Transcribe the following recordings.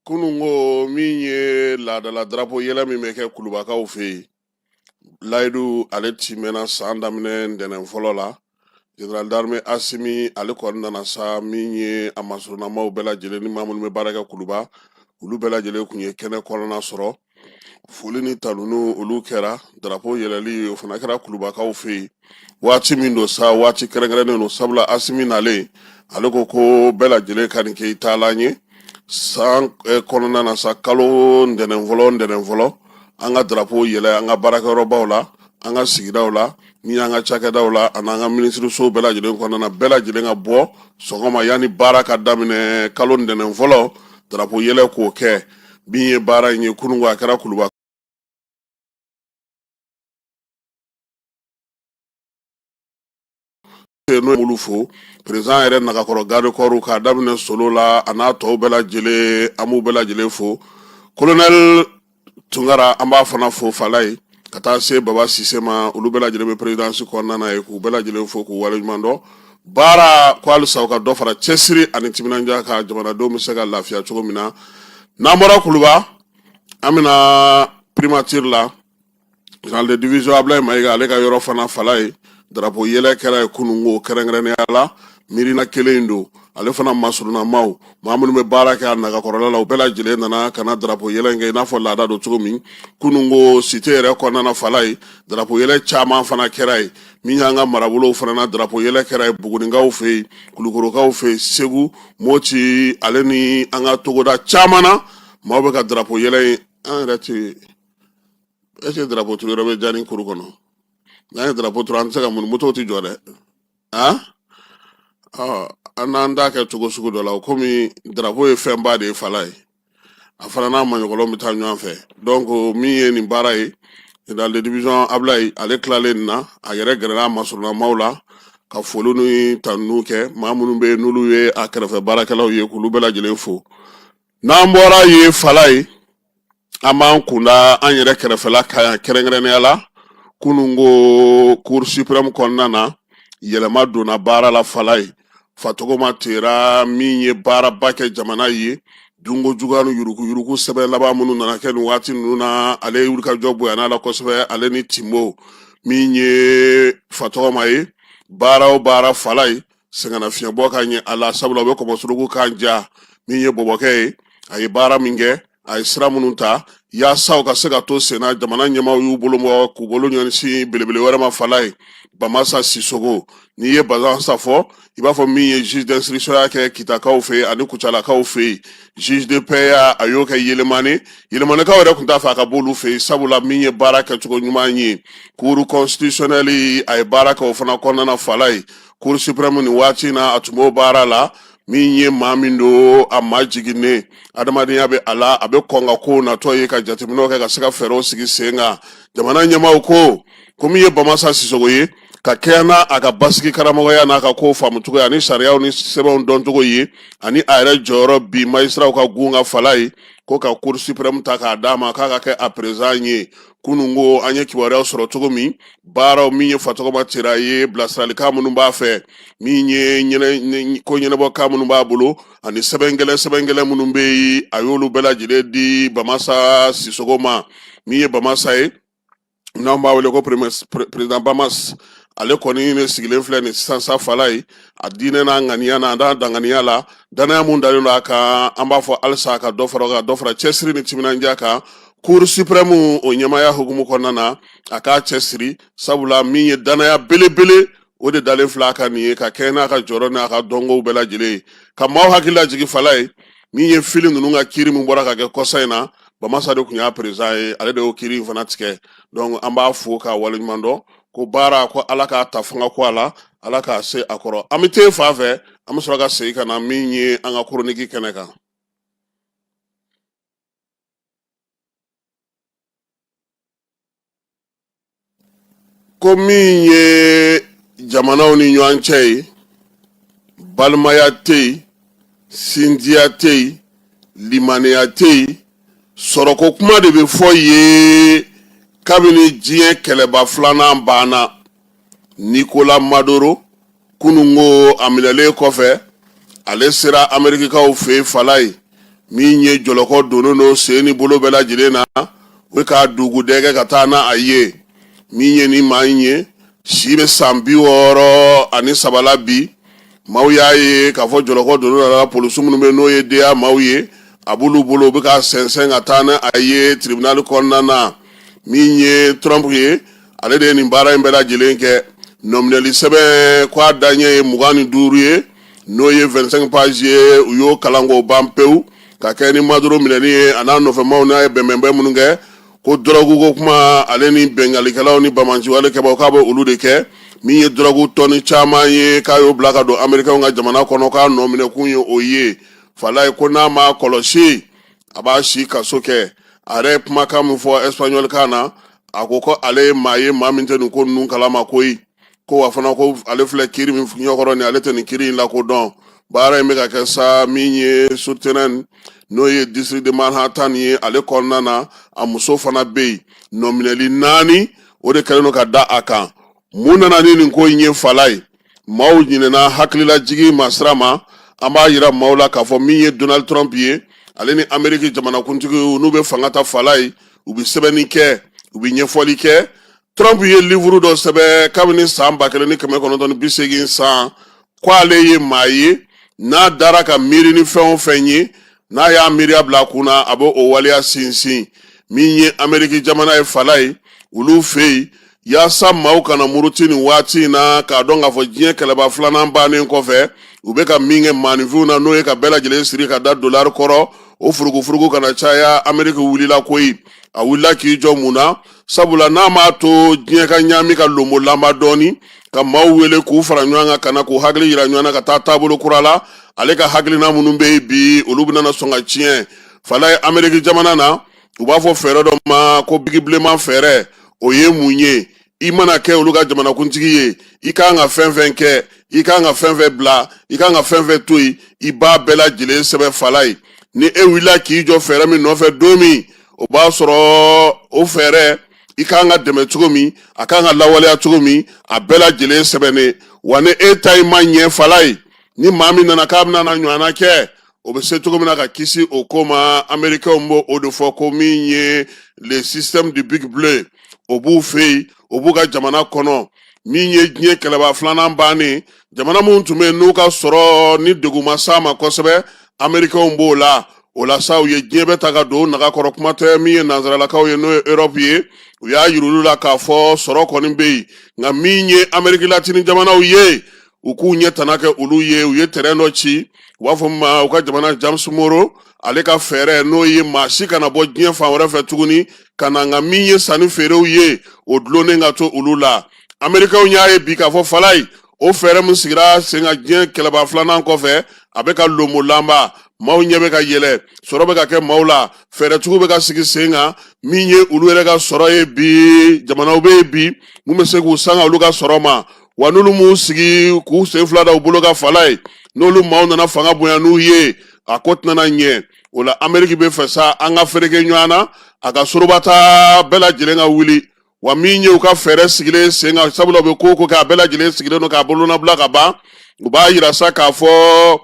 Kunungo min ye laadala drapeau yɛlɛ min bɛ kɛ kulubakaw fɛ yen layidu ale timɛna san daminɛ ntɛnɛn fɔlɔ la général d'armée Asimi ale kɔni nana sa min ye a masurunamaw bɛɛ lajɛlen ni maa minnu bɛ baara kɛ kuluba olu bɛɛ lajɛlen kun ye kɛnɛ kɔnɔna sɔrɔ foli ni tanunu olu kɛra drapeau yɛlɛli o fana kɛra kulubakaw fɛ yen waati min don sa waati kɛrɛnkɛrɛnnen don sabula Asimi nalen ale ko bɛɛ lajɛlen ka nin kɛ i taalan ye san kɔnɔna na sa kalo ntɛnɛn fɔlɔ an ka drapeau yɛlɛ an ka baarakɛyɔrɔbaw la an ka sigidaw la ni an ka cakɛdaw la ani an ka minisiriso bɛɛ lajɛlen kɔnɔna bɛɛ lajɛlen ka bɔ sɔgɔma yanni baara ka daminɛ kalo ntɛnɛn fɔlɔ drapeau yɛlɛ k'o kɛ min ye baara in ye kunungo a kɛra kuluba n'o olu fo président yɛrɛ nagakɔrɔ garde corps k'a daminɛ solo la a n'a tɔw bɛɛ lajɛlen an b'u bɛɛ lajɛlen fo colonel Tunkara an b'a fana fo Fala ye ka taa se Baba Sise ma olu bɛɛ lajɛlen bɛ présidence kɔnɔna na ye k'u bɛɛ lajɛlen fo k'u waleɲuman dɔn baara ko halisa u ka dɔ fara cɛsiri ani timinandiya ka jamanadenw bɛ se ka lafiya cogo min na n'an bɔra kuluba an bɛna primature la général de division Ablaye Mayiga ale ka yɔrɔ fana Fala ye drapeau yɛlɛ kɛra ye kunungo kɛrɛnkɛrɛnnenya la miirina kelen don ale fana masurunamaw maa minnu bɛ baara kɛ a nagakɔrɔla la u bɛɛ lajɛlen nana ka na drapeau yɛlɛ in kɛ i n'a fɔ laada don cogo min kunungo cité yɛrɛ kɔnɔna Fala ye drapeau yɛlɛ caman fana kɛra ye min y'an ka marabolow fana na drapeau yɛlɛ kɛra ye Buguninkaw fɛ yen Kulukorokaw fɛ yen Segu Moti ale ni an ka togoda caman na maaw bɛ ka drapeau yɛlɛ in an yɛrɛ tɛ est ce que drapeau turu yɔrɔ bɛ ja ni kuru kɔnɔ n'an ye drapeau turu an tɛ se ka mun motow tɛ jɔ dɛ han an n'an t'a kɛ cogo sugu dɔ la komi drapeau ye fɛnba de ye Fala ye a fana n'a maɲɔgɔnw bɛ taa ɲɔgɔn fɛ donc min ye nin baara ye général de division Ablaye ale tilalen nin na a yɛrɛ gɛrɛla masurunamaw la ka foli ni tanuniw kɛ maa minnu bɛ yen n'olu ye a kɛrɛfɛ baarakɛlaw ye k'olu bɛɛ lajɛlen fo n'an bɔra ye Fala ye an b'an kunda an yɛrɛ kɛrɛfɛla kan yan kɛrɛnkɛrɛnnenya la kunungo cour suprême kɔnɔna na yɛlɛma donna baara la Fala ye fatɔgɔma tera min ye baaraba kɛ jamana ye dungo juguya ni yuruku sɛbɛn laban minnu nana kɛ nin waati ninnu na ale ye wulikajɔ bonyana la kosɛbɛ ale ni Timbo min ye fatɔgɔma ye baara o baara Fala ye sɛgɛnnafiɲɛbɔ ka ɲɛ a la sabula u bɛ kɔmɔsorogo kan ja min ye bɔbɔkɛ ye a ye baara min kɛ a ye sira minnu ta yaasa u ka se ka to senna jamana ɲɛmaw y'u bolo bɔ k'u bolo ɲɔnisi belebele wɛrɛ ma Fala ye Bamasa Sisoko n'i ye Bazansa fɔ i b'a fɔ min ye juge d'instruction y'a kɛ Kitakaw fɛ yen ani Kucalakaw fɛ yen juge de paix a y'o kɛ Yɛlɛmanikaw yɛrɛ tun t'a fɛ a ka b'olu fɛ yen sabula min ye baara kɛcogo ɲuman ye cour constitutionnelle a ye baara kɛ o fana kɔnɔna na Fala ye cour suprême nin waati in na a tun b'o baara la min ye maa min don a ma jiginnen adamadenya bɛ a la a bɛ kɔn ka kow natɔ ye ka jateminɛw kɛ ka se ka fɛɛrɛw sigi sen kan jamana ɲɛmaaw ko min ye Bamasa Sisoko ye ka kɛɲɛ n'a a ka basigi karamɔgɔya n'a ka kow faamucogo ye ani sariyaw ni sɛbɛnw dɔncogo ye ani a yɛrɛ jɔyɔrɔ bi magistrat ka gun ka Fala ye ko ka cour suprême ta k'a d'a ma k'a ka kɛ a président ye kunungo an ye kibaruyaw sɔrɔ cogo min baaraw min ye fatɔgɔma tera ye bilasiralikan minnu b'a fɛ min ye ko ɲɛnabɔkan minnu b'a bolo ani sɛbɛn minnu bɛ yen a y'olu bɛɛ lajɛlen di Bamasa Sisoko ma min ye Bamasa ye n'an b'a wele ko président Bamas ale kɔni ne sigilen filɛ nin sisan sa Fala ye a diinɛ n'a ŋaniya n'a danganiya la danaya mun dalen don a kan an b'a fɔ halisa ka dɔ fara cɛsiri ni timinandiya kan cour suprême o ɲɛmaya hukumu kɔnɔna na a k'a cɛsiri sabula min ye danaya belebele o de dalen filɛ a kan nin ye ka kɛɲɛ n'a ka jɔyɔrɔ n'a ka dɔnkow bɛɛ lajɛlen ye ka maaw hakili lajigi Fala ye min ye fili ninnu ka kiiri min bɔra ka kɛ kɔsa in na Bamasa de tun y'a président ye ale de y'o kiiri in fana tigɛ donc an b'a fo k'a waleɲuman dɔn ko baara ko Ala k'a ta fanga ko a la Ala k'a se a kɔrɔ an bɛ taa fan fɛ an bɛ sɔrɔ ka segin ka na min ye an ka chronique kɛnɛ kan ko min ye jamanaw ni ɲɔgɔn cɛ ye balimaya tɛ yen sinjiya tɛ yen limaniya tɛ yen sɔrɔko kuma de bɛ fɔ ye kabini diɲɛ kɛlɛba filanan banna Nicolas Maduro kunungo a minɛlen kɔfɛ ale sera Amerikikaw fɛ Fala ye min ye jɔlɔkɔ donnen no sen ni bolo bɛɛ lajɛlen na o k'a dugudɛgɛ ka taa na a ye min ye ni maa in ye si bɛ san 63 bi maaw y'a ye k'a fɔ jɔlɔkɔ donnen la polisi minnu bɛ n'o ye deya maaw ye a b'olu bolo u bɛ ka sɛnsɛn ka taa na a ye tribunal kɔnɔna na min ye Trump ye ale de ye nin baara in bɛɛ lajɛlen kɛ nominali sɛbɛn k'a daɲɛ ye 25 ye n'o ye 25 pages ye u y'o kalan k'o ban pewu ka kɛ ni Maduro minɛni ye a n'a nɔfɛmaw n'a ye bɛnbɛnbɛn minnu kɛ ko dɔrɔgu ko kuma ale ni bɛngalikɛlaw ni bamanciwale kɛbaaw k'a bɛ olu de kɛ min ye dɔrɔgu tɔni caman ye k'a y'o bila ka don Amɛrikɛnw ka jamana kɔnɔ k'a nɔ minɛ kun ye o ye fala ye ko n'a ma kɔlɔsi a b'a si kaso kɛ a yɛrɛ kumakan min fɔ espagnol kan na a ko ko ale ye maa ye maa min tɛ nin ko ninnu kalama koyi ko wa fana ko ale filɛ kiiri min ɲɛkɔrɔ ni ale tɛ nin kiiri in lakodɔn baara in bɛ ka kɛ sa min ye souterrain n'o ye district de Manhattan ye ale kɔnɔna na a muso fana bɛ yen nɔminɛli 4 o de kɛlen don ka da a kan mun nana ni nin ko in ye fala ye maaw ɲinɛna hakililajigi masira ma an b'a yira maaw la k'a fɔ min ye Donald Trump ye ale ni Amérique jamanakuntigi n'u bɛ fanga ta fala ye u bɛ sɛbɛnni kɛ u bɛ ɲɛfɔli kɛ Trump ye livre dɔ sɛbɛn kabini san 1980 san k'ale ye maa ye n'a dara ka miiri ni fɛn o fɛn ye n'a y'a miiriya bila a kunna a b'o waleya sinsin min ye Amérique jamana ye fala ye olu fɛ yen yaasa maaw kana muruti nin waati in na k'a dɔn k'a fɔ diɲɛ kɛlɛba filanan bannen kɔfɛ u bɛ ka min kɛ maaninfinw na n'o ye ka bɛɛ lajɛlen siri ka da dollar kɔrɔ o furugufurugu kana caya Amérique wulila koyi a wulila k'i jɔ mun na sabula n'a m'a to diɲɛ ka ɲaami ka lomo lama dɔɔni ka maaw wele k'u fara ɲɔgɔn kan kana k'u hakili yira ɲɔgɔn na ka taa taabolo kura la ale ka hakilina minnu bɛ yen bi olu bɛna sɔn ka tiɲɛ fala ye Amérique jamana na u b'a fɔ fɛɛrɛ dɔ ma ko bigi bilenman fɛɛrɛ o ye mun ye i mana kɛ olu ka jamanakuntigi ye i kan ka fɛn fɛn kɛ i kan ka fɛn fɛn bila i kan ka fɛn fɛn to yen i b'a bɛɛ lajɛlen sɛbɛn fala ye ni e wulila k'i jɔ fɛɛrɛ min nɔfɛ don min o b'a sɔrɔ o fɛɛrɛ i kan ka dɛmɛ cogo min a kan ka lawaleya cogo min a bɛɛ lajɛlen sɛbɛnnen wa ni e ta ma ɲɛ fala ye ni maa min nana k'a bɛna ɲɔgɔnna kɛ o bɛ se cogo min na ka kisi o ko ma Amérikɛnw b'o o de fɔ ko min ye le système du big bleu o b'u fɛ yen o b'u ka jamana kɔnɔ min ye diɲɛ kɛlɛba filanan bannen jamana minnu tun bɛ yen n'u ka sɔrɔ ni degun ma s'a ma kosɛbɛ Amérikɛnw b'o la o la sa u ye diɲɛ bɛɛ ta ka don naga kɔrɔ kuma tɛ min ye nanzaralakaw ye n'o ye Europe ye u y'a yira olu la k'a fɔ sɔrɔ kɔni bɛ yen nka min ye Amérique latine jamanaw ye u k'u ɲɛ tana kɛ olu ye u ye terrain dɔ ci u b'a fɔ ma u ka jamana James Moro ale ka fɛɛrɛ n'o ye maa si kana bɔ diɲɛ fan wɛrɛ fɛ tuguni ka na nka min ye sanni feerew ye o dulonnen ka to olu la Amérikɛnw y'a ye bi k'a fɔ fala ye o fɛɛrɛ min sigira sen ka diɲɛ kɛlɛba filanan kɔfɛ a bɛ ka lomo lanba maaw ɲɛ bɛ ka yɛlɛ sɔrɔ bɛ ka kɛ maaw la fɛɛrɛtigiw bɛ ka sigi sen kan min ye olu yɛrɛ ka sɔrɔ ye bi jamanaw bɛ yen bi mun bɛ se k'u sanga olu ka sɔrɔ ma wa n'olu m'u sigi k'u sen fila da u bolo ka fala ye n'olu maaw nana fanga bonya n'u ye a ko tɛna ɲɛ o la Amérique bɛ fɛ sa an ka fereke ɲɔgɔn na a ka sorobata bɛɛ lajɛlen ka wuli wa min ye u ka fɛɛrɛ sigilen sen kan sabula u bɛ ko o ko kɛ a bɛɛ lajɛlen sigilen don k'a bolonabila ka ban u b'a yira sa k'a fɔ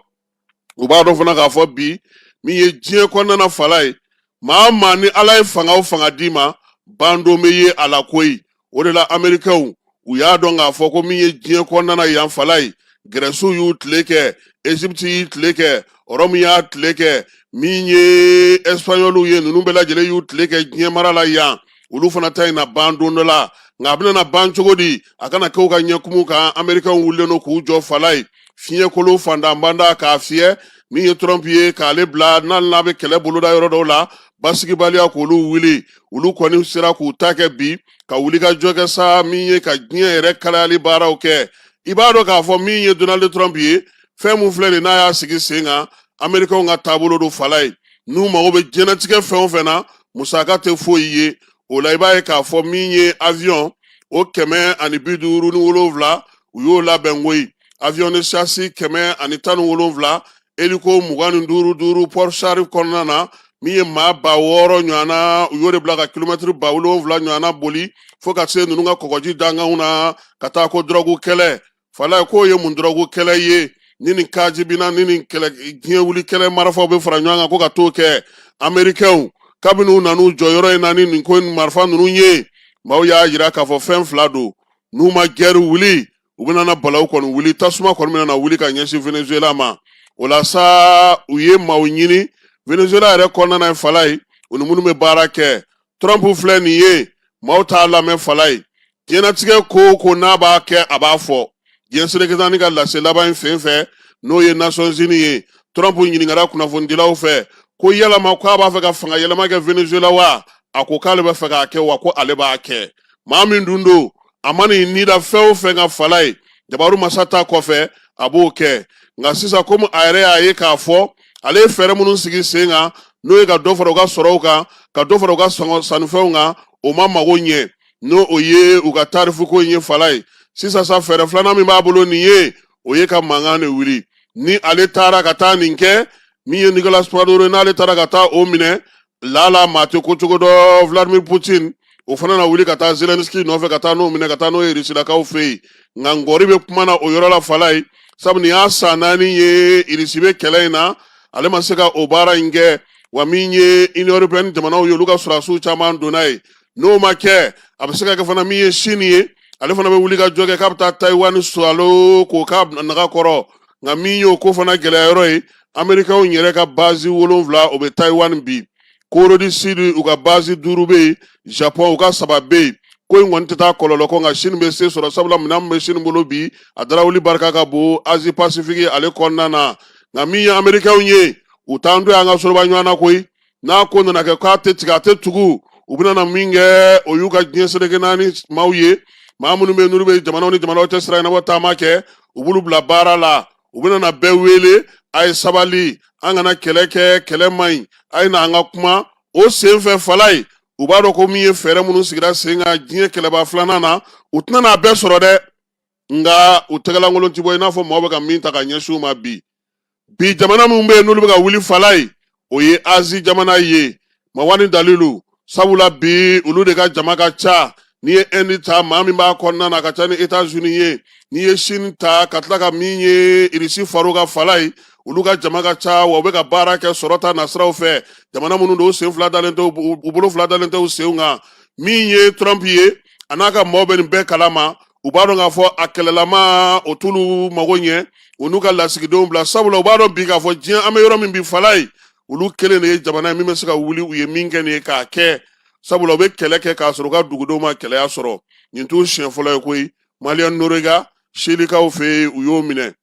u b'a dɔn fana k'a fɔ bi min ye diɲɛ kɔnɔna fala ye maa maa ni Ala ye fanga o fanga d'i ma bandon bɛ ye a la koyi o de la Amérikɛnw u y'a dɔn k'a fɔ ko min ye diɲɛ kɔnɔna yan fala ye Grèce y'u tile kɛ Égypte y'i tile kɛ Rome y'a tile kɛ min ye Espagnol ye ninnu bɛɛ lajɛlen y'u tile kɛ diɲɛ mara la yan olu fana ta in na ban don dɔ la nka a bɛna na ban cogo di a kana kɛ u ka ɲɛkumu kan Amérikɛnw wulilen don k'u jɔ fala ye fiɲɛkolo fandanbanda k'a fiyɛ min ye Trump ye k'ale bila n'a bɛ kɛlɛ boloda yɔrɔ dɔw la basigibaliya k'olu wuli olu kɔni sera k'u ta kɛ bi ka wuli ka jɔ kɛ sa min ye ka diɲɛ yɛrɛ kalayali baaraw kɛ i b'a dɔn k'a fɔ min ye Donald Trump ye fɛn mun filɛ nin n'a y'a sigi sen kan Amérikɛnw ka taabolo don fala ye n'u mago bɛ diɲɛlatigɛ fɛn o fɛn na musaka tɛ foyi ye o la i b'a ye k'a fɔ min ye avion o 157 u y'o labɛn koyi avion de chasse 117 hélico 25 Port Charles kɔnɔna na min ye maa 600 ɲɔgɔnna u y'o de bila ka kilomɛtiri 70 ɲɔgɔnna boli fo ka se ninnu ka kɔgɔji danganw na ka taa ko drogue kɛlɛ fala ye k'o ye mun drogue kɛlɛ ye ni nin kajibina ni nin kɛlɛ diɲɛ wuli kɛlɛ marifaw bɛ fara ɲɔgɔn kan ko ka t'o kɛ américains kabini u nan'u jɔ yɔrɔ in na ni nin ko in marifa ninnu ye maaw y'a yira k'a fɔ fɛn fila don n'u ma guerre wuli u bɛna na balawu kɔni wuli tasuma kɔni bɛna na wuli ka ɲɛsin Venezuela ma o la sa u ye maaw ɲini Venezuela yɛrɛ kɔnɔna ye fala ye u ni minnu bɛ baara kɛ Trump filɛ nin ye maaw t'a lamɛn fala ye diɲɛnatigɛ ko o ko n'a b'a kɛ a b'a fɔ diɲɛ serekɛtani ka lase laban in fɛn fɛ n'o ye Nations Unies ye Trump ɲininkara kunnafonidilaw fɛ ko yalama ko a b'a fɛ ka fanga yɛlɛma kɛ Venezuela wa a ko k'ale bɛ fɛ k'a kɛ wa ko ale b'a kɛ maa min dun don a ma nin nida fɛn o fɛn ka fala ye Jabaru masa ta kɔfɛ a b'o kɛ nka sisan komi a yɛrɛ y'a ye k'a fɔ ale ye fɛɛrɛ minnu sigi sen kan n'o ye ka dɔ fara u ka sɔrɔw kan ka dɔ fara u ka sannifɛnw kan o ma mago ɲɛ n'o o ye u ka tarifuko in ye fala ye sisan sa fɛɛrɛ filanan min b'a bolo nin ye o ye ka mankan de wuli ni ale taara ka taa nin kɛ min ye Nicolas Maduro n'ale taara ka taa o minɛ lala maa tɛ ko cogo dɔ Vladimir Putin o fana na wuli ka taa Zelensky nɔfɛ ka taa n'o minɛ ka taa n'o ye Rusilakaw fɛ yen nka ngɔri bɛ kuma na o yɔrɔ la fala ye sabu nin y'a san 4 ye Irisi bɛ kɛlɛ in na ale ma se ka o baara in kɛ wa min ye Union Européenne jamanaw ye olu ka sɔrɔdasiw caman donna ye n'o ma kɛ a bɛ se ka kɛ fana min ye Chine ye ale fana bɛ wuli ka jɔ kɛ k'a bɛ taa Taiwan salo k'o k'a naga kɔrɔ nka min ye o ko fana gɛlɛyayɔrɔ ye Américains yɛrɛ ka base 7 o bɛ Taiwan bi Corée du Sud u ka base 5 bɛ yen Japon u ka 3 bɛ yen ko in kɔni tɛ taa kɔlɔlɔ kɔ nka Chine bɛ se sɔrɔ sabula minɛn min bɛ Chine bolo bi a darawuli barika ka bon Asie Pacifique ale kɔnɔna na nka min ye Américains ye u t'an to an ka sɔrɔba ɲɔgɔn na koyi n'a ko nana kɛ k'a tɛ tigɛ a tɛ tugu u bɛna na min kɛ o y'u ka diɲɛ seleke naani maaw ye maa minnu bɛ yen n'olu bɛ jamanaw ni jamanaw cɛ sira in na bɔ taama kɛ u b'olu bila baara la u bɛna na bɛɛ wele a ye sabali an kana kɛlɛ kɛ kɛlɛ man ɲi a ye na an ka kuma o senfɛ fala ye u b'a dɔn ko min ye fɛɛrɛ minnu sigira sen kan diɲɛ kɛlɛba filanan na u tɛna n'a bɛɛ sɔrɔ dɛ nka u tɛgɛlankolon ti bɔ i n'a fɔ maaw bɛ ka min ta ka ɲɛsin u ma bi jamana minnu bɛ yen n'olu bɛ ka wuli fala ye o ye Asie jamana ye Mawani Dalilu sabula bi olu de ka jama ka ca n'i ye Inde ta maa min b'a kɔnɔna na ka ca ni États-Unis ye n'i ye Chine ta ka tila ka min ye Irisi far'u ka fala ye olu ka jama ka ca wa u bɛ ka baara kɛ sɔrɔ ta nasiraw fɛ jamana minnu don u sen fila dalen tɛ u bolo fila dalen tɛ u senw kan min ye Trump ye a n'a ka maaw bɛ nin bɛɛ kalama u b'a dɔn k'a fɔ a kɛlɛlama o t'olu mago ɲɛ u n'u ka lasigidenw bila sabula u b'a dɔn bi k'a fɔ diɲɛ an bɛ yɔrɔ min bi fala ye olu kelen de ye jamana ye min bɛ se ka wuli u ye min kɛ nin ye k'a kɛ sabula u bɛ kɛlɛ kɛ k'a sɔrɔ u ka dugudenw ma kɛlɛya sɔrɔ nin t'u siɲɛ fɔlɔ ye koyi Malien Noriga Selikaw fɛ yen u y'o minɛ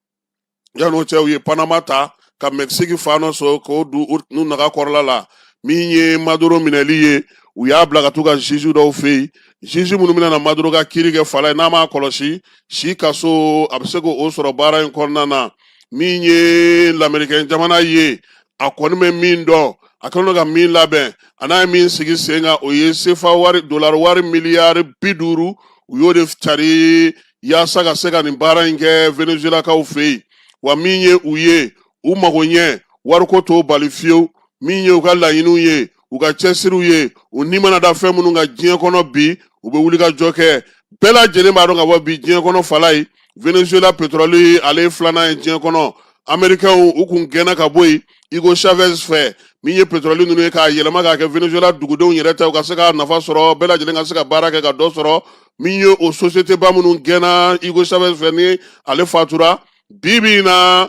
yan'o cɛ u ye Panama ta ka Mexique fan dɔ sɔrɔ k'o don n'u naga kɔrɔla la min ye Maduro minɛli ye u y'a bila ka t'u ka juge dɔw fɛ yen juge minnu bɛna na Maduro ka kiiri kɛ fala ye n'a m'a kɔlɔsi si kaso a bɛ se k'o sɔrɔ baara in kɔnɔna na min ye lamɛrikɛn jamana ye a kɔni bɛ min dɔn a kɛlen don ka min labɛn a n'a ye min sigi sen kan o ye sefa wari dolari wari miliyari 50 u y'o de cari yaasa ka se ka nin baara in kɛ Venezuelakaw fɛ yen wa min ye u ye u mago ɲɛ wariko t'o bali fiyewu min ye u ka laɲiniw ye u ka cɛsiriw ye u ni mana da fɛn minnu ka diɲɛ kɔnɔ bi u bɛ wuli ka jɔ kɛ bɛɛ lajɛlen b'a dɔn ka bɔ bi diɲɛ kɔnɔ fala ye Venezuela pétrole ale ye filanan ye diɲɛ kɔnɔ Américains u kun gɛnna ka bɔ yen Hugo Chavez fɛ min ye pétrole ninnu ye k'a yɛlɛma k'a kɛ Venezuela dugudenw yɛrɛ ta u ka se ka nafa sɔrɔ bɛɛ lajɛlen ka se ka baara kɛ ka dɔ sɔrɔ min ye o société ba minnu gɛnna Hugo Chavez fɛ ni ale fatura bi in na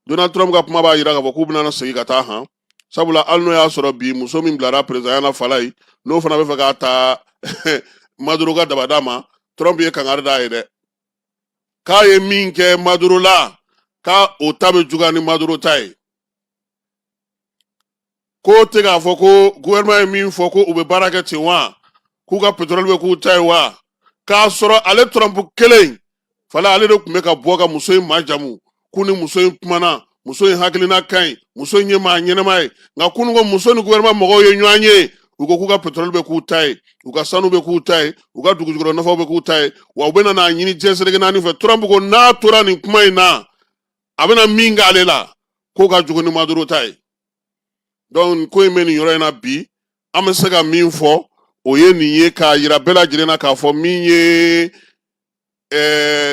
Donald Trump ka kuma b'a jira k'a fɔ k'u bɛna segin ka taa han sabula hali n'o y'a sɔrɔ bi muso min bilara président na fala ye n'o fana bɛ fɛ k'a ta Maduro ka dabada ma Trump ye kangari d'a ye dɛ k'a ye min kɛ Maduro la k'a o ta bɛ juguya ni Maduro ta ye ko tɛ k'a fɔ ko gouvernement ye min fɔ ko u bɛ baara kɛ ten wa k'u ka pétrole bɛ k'u ta ye wa k'a sɔrɔ ale Trump kelen fala ale de tun bɛ ka bɔ ka muso in majamu k'u ni muso in kumana muso in hakilina ka ɲi muso in ye maa ɲɛnama ye nka kunu ko muso ni gouvernement mɔgɔw ye ɲɔgɔn ye u ko k'u ka pétrole bɛ k'u ta ye u ka sanu bɛ k'u ta ye u ka dugujukɔrɔ nafaw bɛ k'u ta ye wa u bɛna n'a ɲini diɲɛ seleke naani fɛ Trump ko n'a tora nin kuma in na a bɛna min k'ale la k'o ka jugu ni Maduro ta ye donc ko in bɛ nin yɔrɔ in na bi an bɛ se ka min fɔ o ye nin ye k'a yira bɛɛ lajɛlen na k'a fɔ min ye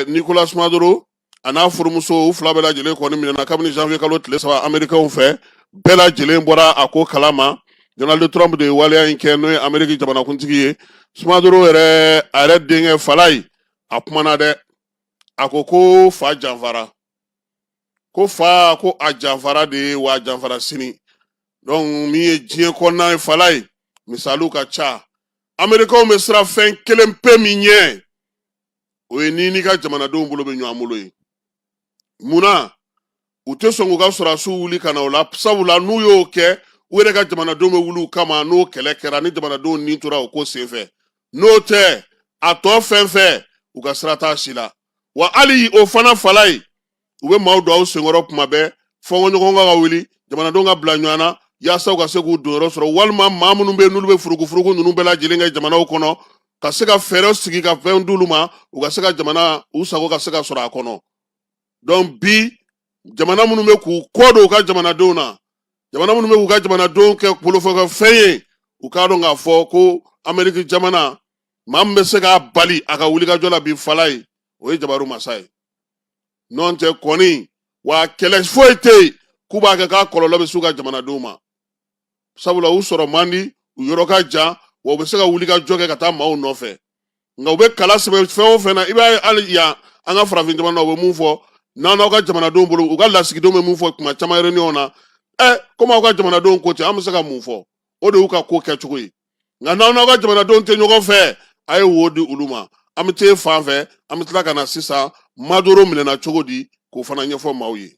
Nicolas Maduro ana furumuso u fila bɛɛ lajɛlen kɔni minɛna kabini janvier kalo tile 3 américains fɛ bɛɛ lajɛlen bɔra a ko kalama. Donald Trump de ye waleya in kɛ n'o ye Amérique jamanakuntigi ye. Sumadoro yɛrɛ a yɛrɛ denkɛ Falayi a kumana dɛ, a ko fa janfara, ko fa ko a janfara de ye wa a janfara sini. Donc min ye diɲɛ kɔnɔna ye Falayi misaliw ka ca. Américains bɛ siran fɛn kelen pe min ɲɛ, o ye n'i ka jamanadenw bolo bɛ ɲɔgɔn bolo ye. Munna u tɛ sɔn k'u ka sɔrɔdasiw wuli ka na o la, sabula n'u y'o kɛ u yɛrɛ ka jamanadenw bɛ wuli u kama n'o kɛlɛ kɛra ni jamanadenw ni tora o ko senfɛ. N'o tɛ a tɔ fɛn fɛn u ka sira t'a si la. Wa hali o fana Falayi u bɛ maaw don aw senkɔrɔ kuma bɛɛ, fɔnkɔɲɔgɔn ka wuli, jamanadenw ka bila ɲɔgɔn na yaasa u ka se k'u donyɔrɔ sɔrɔ, walima maa minnu bɛ yen n'olu bɛ furugufurugu ninnu bɛɛ lajɛlen kɛ jamanaw kɔnɔ ka se ka fɛɛrɛ sigi ka fɛn d'olu ma u ka se ka jamana u sago ka se ka sɔrɔ a kɔnɔ. Donc bi jamana minnu bɛ k'u kɔ don u ka jamanadenw na, jamana minnu bɛ k'u ka jamanadenw kɛ bolofɛn fɛn ye, u k'a dɔn k'a fɔ ko Amérique jamana maa min bɛ se k'a bali a ka wulikajɔ la bi Falayi o ye Jabaru masa ye. N'o tɛ kɔni wa kɛlɛ foyi tɛ yen k'u b'a kɛ k'a kɔlɔlɔ bɛ s'u ka jamanadenw ma, sabula u sɔrɔ man di, u yɔrɔ ka jan, wa u bɛ se ka wulikajɔ kɛ ka taa maaw nɔfɛ. Nka u bɛ kala sɛbɛn fɛn o fɛn na, i b'a ye hali yan an ka farafin jamana u bɛ mun fɔ n'aw ka jamanadenw bolo, u ka lasigidenw bɛ mun fɔ kuma caman réunion na, komi aw ka jamanadenw ko ten an bɛ se ka mun fɔ, o de y'u ka ko kɛcogo ye. Nka n'aw ka jamanadenw tɛ ɲɔgɔn fɛ, a ye wo di olu ma, an bɛ taa fan fɛ, an bɛ tila ka na sisan Maduro minɛna cogo di k'o fana ɲɛfɔ maaw ye.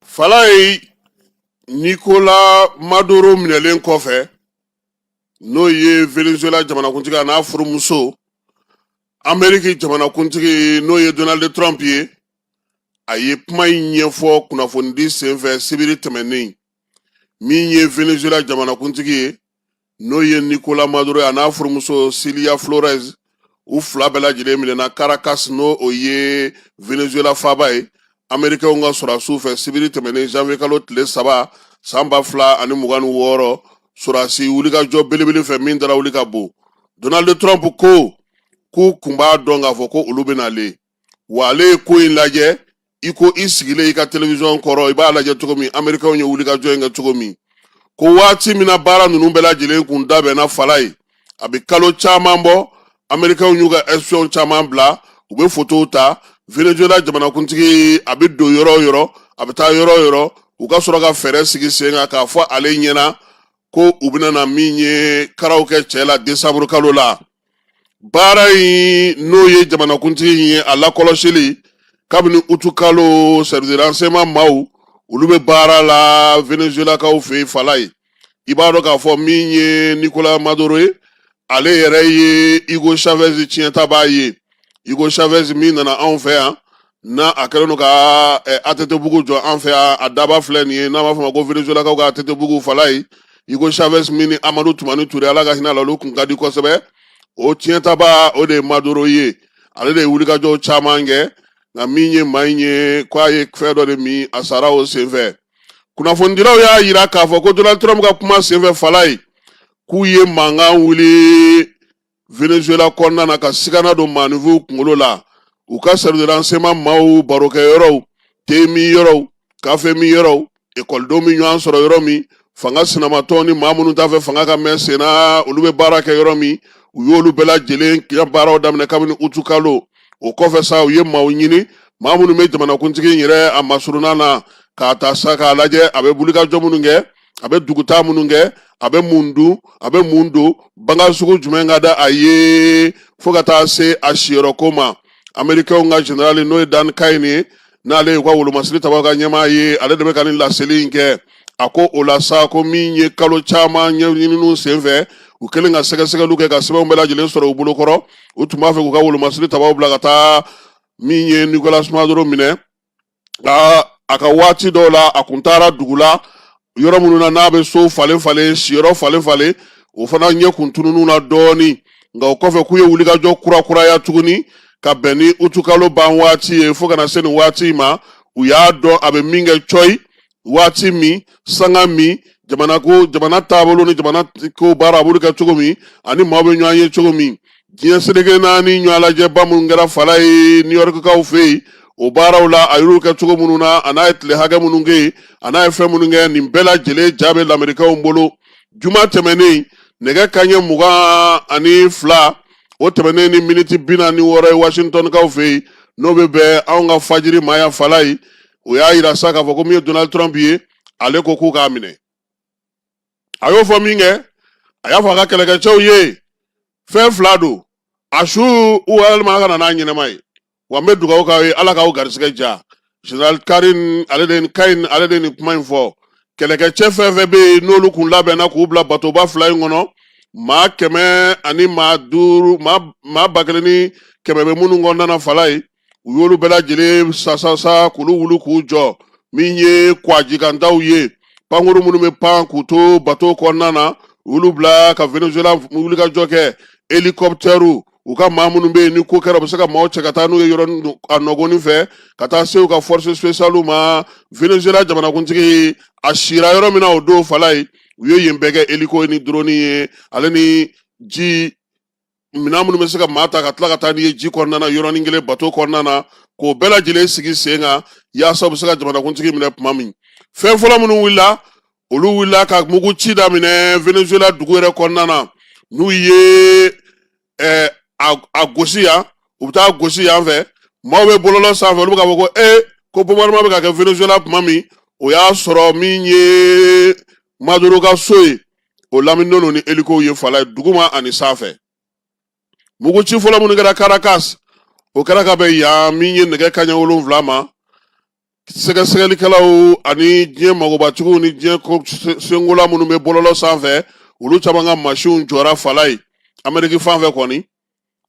Falayi Nicolas Maduro minɛlen kɔfɛ n'o ye Venezuela jamanakuntigi a n'a furumuso Amérique jamanakuntigi n'o ye Donald Trump ye, a ye kuma in ɲɛfɔ kunnafonidi senfɛ sibiri tɛmɛnen min ye Venezuela jamanakuntigi ye n'o ye Nicolas Maduro a n'a furumuso Cilia Flores u fila bɛɛ lajɛlen minɛna Caracas n'o o ye Venezuela faaba ye. Américains ka sɔrɔdasiw fɛ sibiri tɛmɛnen janvier kalo tile 3 san 2026 sɔrɔdasi wulikajɔ belebele fɛ min dara wuli ka bon. Donald Trump ko k'u kun b'a dɔn k'a fɔ ko olu bɛ nalen, wa ale ye ko in lajɛ i ko i sigilen i ka télévision kɔrɔ i b'a lajɛ cogo min Américains ye wulikajɔ in kɛ cogo min, ko waati min na baara ninnu bɛɛ lajɛlen kun dabɛnna Falayi a bɛ kalo caman bɔ, Américains y'u ka espion caman bila, u bɛ photos ta, Venezuela jamanakuntigi a bɛ don yɔrɔ o yɔrɔ, a bɛ taa yɔrɔ o yɔrɔ, u ka sɔrɔ ka fɛɛrɛ sigi sen kan k'a fɔ ale ɲɛna ko u bɛna na min ye karaw kɛ cɛ la décembre kalo la. Baara in n'o ye jamanakuntigi in ye a lakɔlɔsili kabini utu kalo service de renseignement maaw olu bɛ baara la Venezuela kaw fɛ yen Falayi. I b'a dɔn k'a fɔ min ye Nicolas Maduro ye, ale yɛrɛ ye Hugo Chavez tiɲɛta b'a ye. Hugo Chavez min nana anw fɛ yan n'a a kɛlen don ka ATT bugu jɔ an fɛ yan, a daba filɛ nin ye n'an b'a fɔ ma ko Venezuela kaw ka ATT bugu Falayi. Hugo Chavez min ni Amadu Tumani Ture ala ka hinɛ la olu kun ka di kosɛbɛ, o tiɲɛtaba o de ye Maduro ye, ale de ye wulikajɔw caman kɛ, nka min ye maa in ye k'a ye fɛn dɔ de min a sara o senfɛ. Kunnafonidilaw y'a jira k'a fɔ ko Donald Trump ka kuma senfɛ Falayi k'u ye mankan wuli Venezuela kɔnɔna na ka sigana don maaninfinw kunkolo la, u ka service de renseignement maaw barokɛyɔrɔw, te min yɔrɔw, kafe min yɔrɔw, ekɔlidenw min ɲɔgɔn sɔrɔ yɔrɔ min, fanga sinamatɔw ni maa minnu t'a fɛ fanga ka mɛn sen na olu bɛ baara kɛ yɔrɔ min, u y'olu bɛɛ lajɛlen ka baaraw daminɛ kabini utu kalo. O kɔfɛ sa u ye maaw ɲini maa minnu bɛ jamanakuntigi in yɛrɛ a masurunan na k'a ta sa k'a lajɛ a bɛ wulikajɔ minnu kɛ, a bɛ dugutaa minnu kɛ, a bɛ mun dun, a bɛ mun don, bange sugu jumɛn ka da a ye fo ka taa se a siyɔrɔko ma. Américains ka général n'o ye Dan Kayini ye, n'ale y'u ka wolomasiri ta ka ɲɛmaa ye, ale de bɛ ka nin laseli in kɛ. A ko o la sa ko min ye kalo caman ɲɛɲininiw senfɛ u kɛlen ka sɛgɛsɛgɛliw kɛ ka sɛbɛnw bɛɛ lajɛlen sɔrɔ u bolokɔrɔ, u tun b'a fɛ k'u ka wolomasiri tabaw bila ka taa min ye Nicolas Maduro minɛ. A ka waati dɔw la a kun taara dugu la yɔrɔ minnu na n'a bɛ so falen falen siyɔrɔ falen falen, o fana ɲɛ kun tunun'u na dɔɔni, nka o kɔfɛ k'u ye wulikajɔ kurakuraya tuguni ka bɛn ni utukalo ban waati ye fo kana se nin waati ma, u y'a dɔn a bɛ min kɛ cɔyi waati min sanga min jamana taabolo ni jamana ko baara a b'olu kɛ cogo min ani maaw bɛ ɲɔgɔn ye cogo min, diɲɛ seleke naani ɲɔgɔnlajɛba minnu kɛra fala ye New York kaw fɛ yen o baaraw la a y'olu kɛ cogo minnu na a n'a ye tile hakɛ minnu kɛ yen a n'a ye fɛn minnu kɛ nin bɛɛ lajɛlen ja bɛ lamɛrikaw bolo juma tɛmɛnen nɛgɛ kanɲɛ 22 o tɛmɛnen ni miniti 46 ye Washington kaw fɛ yen n'o bɛ bɛn anw ka fajiri maya fala ye o y'a yira sa k'a fɔ ko min ye Donald Trump ye ale ko k'u k'a minɛ a y'o fɔ min kɛ a y'a fɔ a ka kɛlɛkɛcɛw ye fɛn fila don a su walima a kana n'a ɲɛnama ye wa n bɛ dugawu k'aw ye ala k'aw garisɛgɛ ja General Karin ale de ye nin kuma in fɔ kɛlɛkɛcɛ fɛn fɛn bɛ yen n'olu kun labɛnna k'u bila batoba 2 in kɔnɔ maa 100 ani maa 5 maa 1000 bɛ minnu kɔnɔna fala ye u y'olu bɛɛ lajɛlen sasasa k'olu wuli k'u jɔ min ye kwajikantaw ye pankuru minnu bɛ pan k'u to bato kɔnɔna na olu bila ka Venezuela wulikajɔ kɛ hélicoptère u ka maa minnu bɛ yen ni ko kɛra u bɛ se ka maaw cɛ ka taa n'u ye yɔrɔ a nɔgɔnin fɛ ka taa se u ka force spéciale ma Venezuela jamanakuntigi a sira yɔrɔ min na o don fala ye u ye yen bɛɛ kɛ hélico ni drone ye ale ni ji minɛn minnu bɛ se ka maa ta ka tila ka taa n'i ye ji kɔnɔna na yɔrɔnin kelen bato kɔnɔna na k'o bɛɛ lajɛlen sigi sen kan yaasa u bɛ se ka jamanakuntigi minɛ tuma min fɛn fɔlɔ minnu wulila olu wulila ka mugu ci daminɛ Venezuela dugu yɛrɛ kɔnɔna na n'u ye a gosi yan u bɛ taa gosi yan fɛ maaw bɛ bɔlɔlɔ sanfɛ olu bɛ ka fɔ ko ko bombardement bɛ ka kɛ Venezuela tuma min o y'a sɔrɔ min ye Maduro ka so ye o laminilen don ni hélico ye fala ye duguma ani sanfɛ mugu ci fɔlɔ minnu kɛra Caracas o kɛra ka bɛn yan min ye nɛgɛ kanɲɛ 7 ma sɛgɛsɛgɛlikɛlaw ani diɲɛ magobatigiw ni diɲɛ senkola minnu bɛ bɔlɔlɔ sanfɛ olu caman ka machine jɔra fala ye Amérique fan fɛ kɔni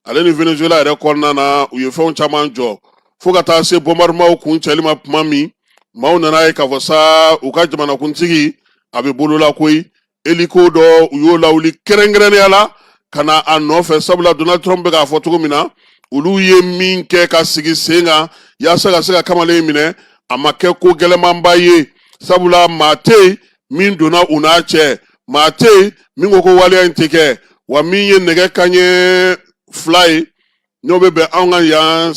ale ni Venezuela yɛrɛ kɔnɔna na u ye fɛnw caman jɔ fo ka taa se bombardement kun cɛli ma tuma min maaw nana ye k'a fɔ sa u ka jamanakuntigi a bɛ bolola koyi hélico dɔ u y'o lawuli kɛrɛnkɛrɛnnenya la ka na a nɔfɛ sabula Donald Trump bɛ k'a fɔ cogo min na olu ye min kɛ ka sigi sen kan yaasa ka se ka kamalen minɛ a ma kɛ ko gɛlɛmanba ye sabula maa tɛ yen min donna u n'a cɛ maa tɛ yen min ko waleya in tɛ kɛ wa min ye nɛgɛ kanɲɛ 2 ye n'o bɛ bɛn anw ka yan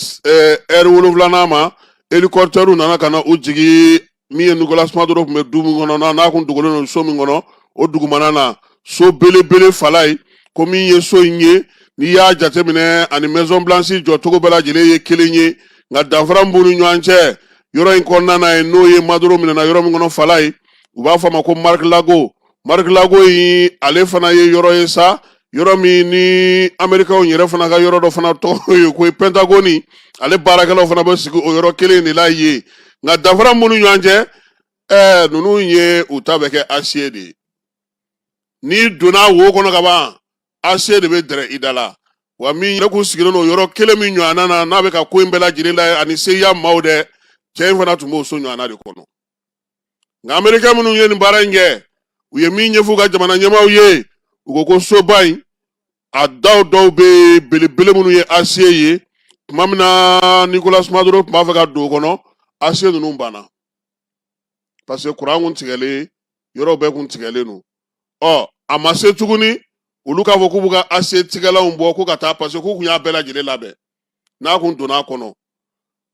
heure 7 ma hélicoptère nana ka na u jigi min ye Nicolas Maduro tun bɛ du min kɔnɔ n'a kun dogolen don so min kɔnɔ o dugumana na so belebele fala ye ko min ye so in ye n'i y'a jateminɛ ani Maison Blanche jɔcogo bɛɛ lajɛlen ye kelen ye nka danfara min b'u ni ɲɔgɔn cɛ yɔrɔ in kɔnɔna na ye n'o ye Maduro minɛna yɔrɔ min kɔnɔ fala ye u b'a fɔ a ma ko Mar-a-Lago in ale fana ye yɔrɔ ye sa yɔrɔ min ni Amérikaw yɛrɛ fana ka yɔrɔ dɔ fana tɔgɔ ye ko Pentagone ale baarakɛlaw fana bɛ sigi o yɔrɔ kelen de la ye nka danfara min b'u ni ɲɔgɔn cɛ ninnu ye u ta bɛ kɛ acier de ye n'i donna wo kɔnɔ ka ban acier de bɛ dɛrɛ i da la wa min yɛrɛ kun sigilen don yɔrɔ kelen min ɲɔgɔnna na n'a bɛ ka ko in bɛɛ lajɛlen la ani seya maaw dɛ cɛ in fana tun b'o so ɲɔgɔnna de kɔnɔ nka Américain minnu ye nin baara in kɛ u ye min ɲɛfɔ u ka jamana ɲɛmaaw ye u ko ko soba in a daw dɔw bɛ belebele minnu ye acier ye tuma min na Nicolas Maduro tun b'a fɛ ka don o kɔnɔ acier ninnu banna parce que courant kun tigɛlen yɔrɔ bɛɛ kun tigɛlen don a ma se tuguni olu k'a fɔ k'u b'u ka acier tigɛlanw bɔ ko ka taa parce que k'u kun y'a bɛɛ lajɛlen labɛn n'a kun donna a kɔnɔ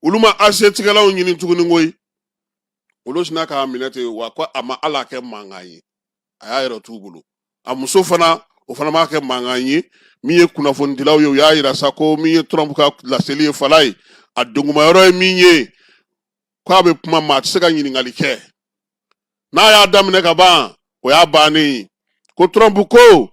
olu ma acier tigɛlanw ɲini tuguni koyi olu sinna k'a minɛ ten wa ko a ma ala kɛ mankan ye a y'a yɛrɛ t'u bolo a muso fana o fana m'a kɛ mankan ye min ye kunnafonidilaw ye u y'a yira sa ko min ye Trump ka laseli ye fala ye a dongomayɔrɔ ye min ye k'a bɛ kuma ma a tɛ se ka ɲininkali kɛ n'a y'a daminɛ ka ban o y'a bannen ye ko Trump ko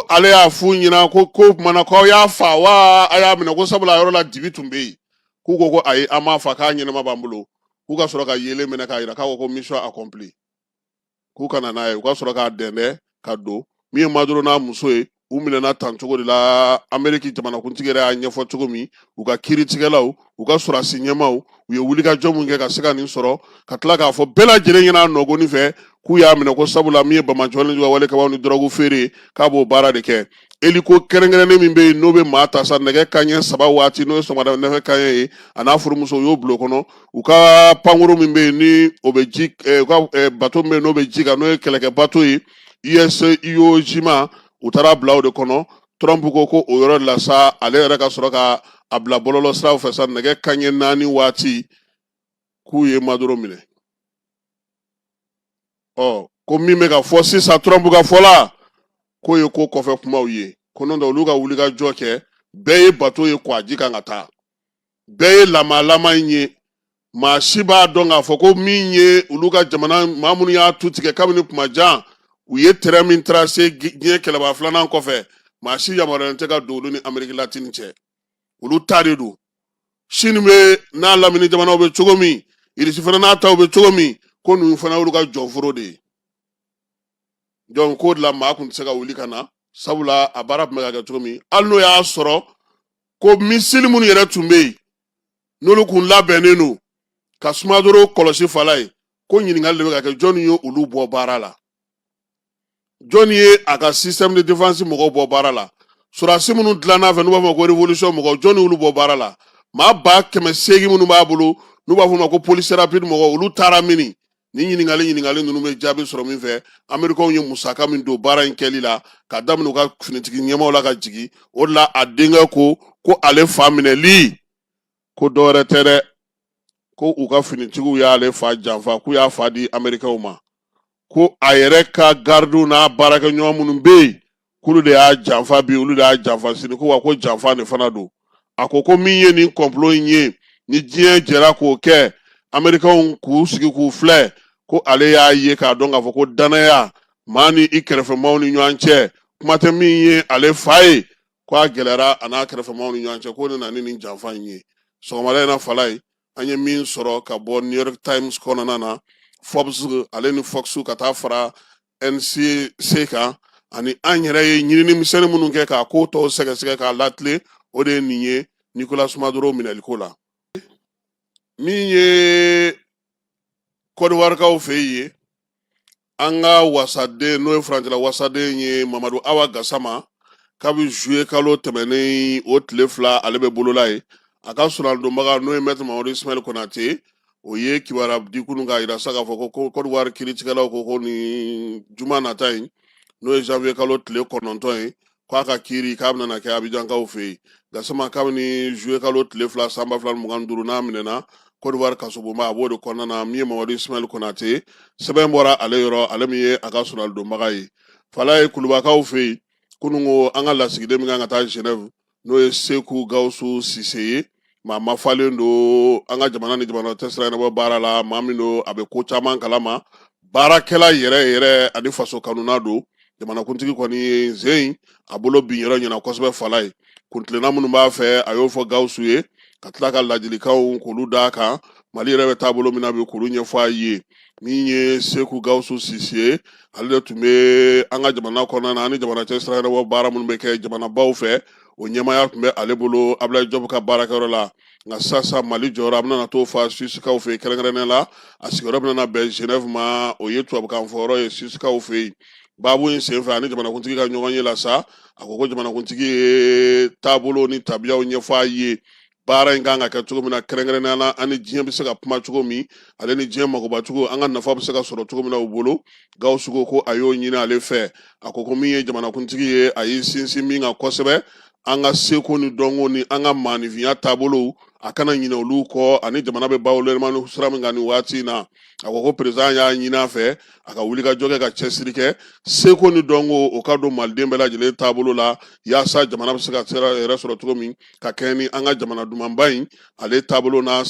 ale y'a f'u ɲɛna ko kumana k'aw y'a fa wa a y'a minɛ ko sabula yɔrɔ la dibi tun bɛ yen k'u ko ayi an m'a fa k'a ɲɛnama b'an bolo k'u ka sɔrɔ ka yelen minɛ k'a yira k'a ko mission accompli k'u kana n'a ye u ka sɔrɔ k'a dɛndɛ ka don min ye Maduro n'a muso ye u minɛna tan cogo de la Amérique jamanakuntigi yɛrɛ y'a ɲɛfɔ cogo min u ka kiiritigɛlaw u ka sɔrɔdasi ɲɛmaaw u ye wulikajɔ min kɛ ka se ka nin sɔrɔ ka tila k'a fɔ bɛɛ lajɛlen ɲɛna a nɔgɔnin fɛ k'u y'a minɛ ko sabula min ye Bamajɔlen ka wale kabaw ni dɔrɔgu feere k'a b'o baara de kɛ hélico kɛrɛnkɛrɛnnen min bɛ yen n'o bɛ maa ta sa nɛgɛ kanɲɛ 3 waati n'o ye sɔgɔmada nɛfɛ kanɲɛ ye a n'a furumuso u y'o bilo kɔnɔ u ka pankuru min bɛ yen ni o bɛ ji u ka bato min bɛ yen n'o bɛ ji kan n'o ye kɛlɛkɛ bato ye IOGMA u taara bila o de kɔnɔ Trump ko o yɔrɔ la sa ale yɛrɛ ka sɔrɔ ka a bila bɔlɔlɔ siraw fɛ sa nɛgɛ kanɲɛ 4 waati k'u ye Maduro minɛ. Ko min bɛ ka fɔ sisan Trump ka fɔ la k'o ye ko kɔfɛ kumaw ye ko n'o tɛ olu ka wuli ka jɔ kɛ bɛɛ ye bato ye ko a ji kan ka taa bɛɛ ye lama in ye maa si b'a dɔn k'a fɔ ko min ye olu ka jamana maa minnu y'a tu tigɛ kabini kuma jan u ye terrain min tracé diɲɛ kɛlɛba filanan kɔfɛ maa si yamaruyalen tɛ ka don olu ni Amérique latine cɛ olu ta de don Chine bɛ n'a lamini jamanaw bɛ cogo min Irisi fana n'a taw bɛ cogo min ko ninnu fana y'olu ka jɔnforo de ye donc k'o de la maa kun tɛ se ka wuli ka na sabula a baara tun bɛ ka kɛ cogo min hali n'o y'a sɔrɔ ko misili minnu yɛrɛ tun bɛ yen n'olu kun labɛnnen don ka Sumaworo kɔlɔsi fala ye ko ɲininkali de bɛ ka kɛ jɔnni ye olu bɔ baara la jɔnni ye a ka système de défense mɔgɔw bɔ baara la sɔrɔdasi minnu dilanna fɛ n'u b'a fɔ ko révolution mɔgɔw jɔnni olu bɔ baara la maa 180 minnu b'a bolo n'u b'a fɔ ma ko police rapide mɔgɔw olu taara mini ni ɲininkali ninnu bɛ jaabi sɔrɔ min fɛ Américains ye musaka min don baara in kɛli la ka daminɛ u ka finitigi ɲɛmaw la ka jigin o de la a denkɛ ko ale fa minɛli ko dɔwɛrɛ tɛ dɛ ko u ka finitigiw y'ale fa janfa k'u y'a fa di Américains ma ko a yɛrɛ ka gardiw n'a baarakɛɲɔgɔn minnu bɛ yen k'olu de y'a janfa bi olu de y'a janfa sini ko wa ko janfa ne fana don a ko min ye nin complot in ye ni diɲɛ jɛra k'o kɛ Américains k'u sigi k'u filɛ ko ale y'a ye k'a dɔn k'a fɔ ko danaya maa ni i kɛrɛfɛmaaw ni ɲɔgɔn cɛ kuma tɛ min ye ale fa ye ko a gɛlɛyara a n'a kɛrɛfɛmaaw ni ɲɔgɔn cɛ ko ne na ni nin janfa in ye sɔgɔmada in na fala ye an ye min sɔrɔ ka bɔ New York Times kɔnɔna na Forbes ale ni Fox ka taa fara NCC kan ani an yɛrɛ ye ɲinini misɛnnin minnu kɛ k'a ko tɔw sɛgɛsɛgɛ k'a latilen o de ye nin ye Nicolas Maduro minɛliko la min ye Côte d'Ivoire kaw fɛ ye an ka wasaden n'o ye faransila wasaden ye Mamadou Awa Gassama k'a bɛ juillet kalo tɛmɛnen o tile 2 ale bɛ bolola ye a ka surandonbaga n'o ye Maître Mamadu Ismaël Konate o ye kibaruya di kunun k'a jira sa k'a fɔ ko Côte d'Ivoire kiiritigɛlaw ko ni juma nata in n'o ye janvier kalo tile 9 ye k'a ka kiiri k'a bɛna kɛ Abidjankaw fɛ yen Gassama kabini juillet kalo tile 2 sanba 2025 n'a minɛna Côte d'Ivoire kasobonba a b'o de kɔnɔna na min ye Mamadu Ismaël Konate sɛbɛn bɔra ale yɔrɔ ale min ye a ka surandonbaga ye fala ye Kulubakaw fɛ yen kunun ko an ka lasigiden min kan ka taa Genève n'o ye Seku Gawusu Sise ye maa ma falen don an ka jamana ni jamana tɛ sira ɲɛnabɔ baara la maa min don a bɛ ko caman kalama baarakɛla yɛrɛ ani faso kanuna don jamanakuntigi kɔni ye Zeyin a bolo bin yɔrɔ ɲɛna kosɛbɛ fala ye kuntilenna minnu b'a fɛ a y'o fɔ Gawusu ye ka tila ka ladilikanw k'olu d'a kan Mali yɛrɛ bɛ taabolo min na bi k'olu ɲɛfɔ a ye min ye Seku Gawusu Sise ye ale de tun bɛ an ka jamana kɔnɔna na ani jamana cɛ sira ɲɛnabɔ baara minnu bɛ kɛ jamanabaw fɛ o ɲɛmaya tun bɛ ale bolo Ablaye Diop ka baarakɛyɔrɔ la nka sisan Mali jɔyɔrɔ a bɛna t'o fa Suissekaw fɛ yen kɛrɛnkɛrɛnnenya la a sigiyɔrɔ bɛna bɛn Genève ma o ye tubabukan fɔyɔrɔ ye Suissekaw fɛ yen baabu in senfɛ ani jamanakuntigi ka ɲɔgɔn ye la sa a ko jamanakuntigi ye taabolo ni tabiyaw ɲɛfɔ a ye baara in kan ka kɛ cogo min na kɛrɛnkɛrɛnnenya la ani diɲɛ bɛ se ka kuma cogo min ale ni diɲɛ magoba cogo an ka nafa bɛ se ka sɔrɔ cogo min na u bolo Gawusu ko a y'o ɲini ale fɛ a ko min ye jamanakuntigi ye a y'i sinsin min kan kosɛbɛ an ka seko ni dɔnko ni an ka maanifinya taabolo a kana ɲinɛ olu kɔ ani jamana bɛ bawolema sira min kan nin waati in na a ko président y'a ɲini a fɛ a ka wuli ka jɔ kɛ ka cɛsiri kɛ seko ni dɔnko o ka don maliden bɛɛ lajɛlen taabolo la yaasa jamana bɛ se ka yɛrɛ sɔrɔ cogo min ka kɛ ni an ka jamana dumanba in ale taabolo n'a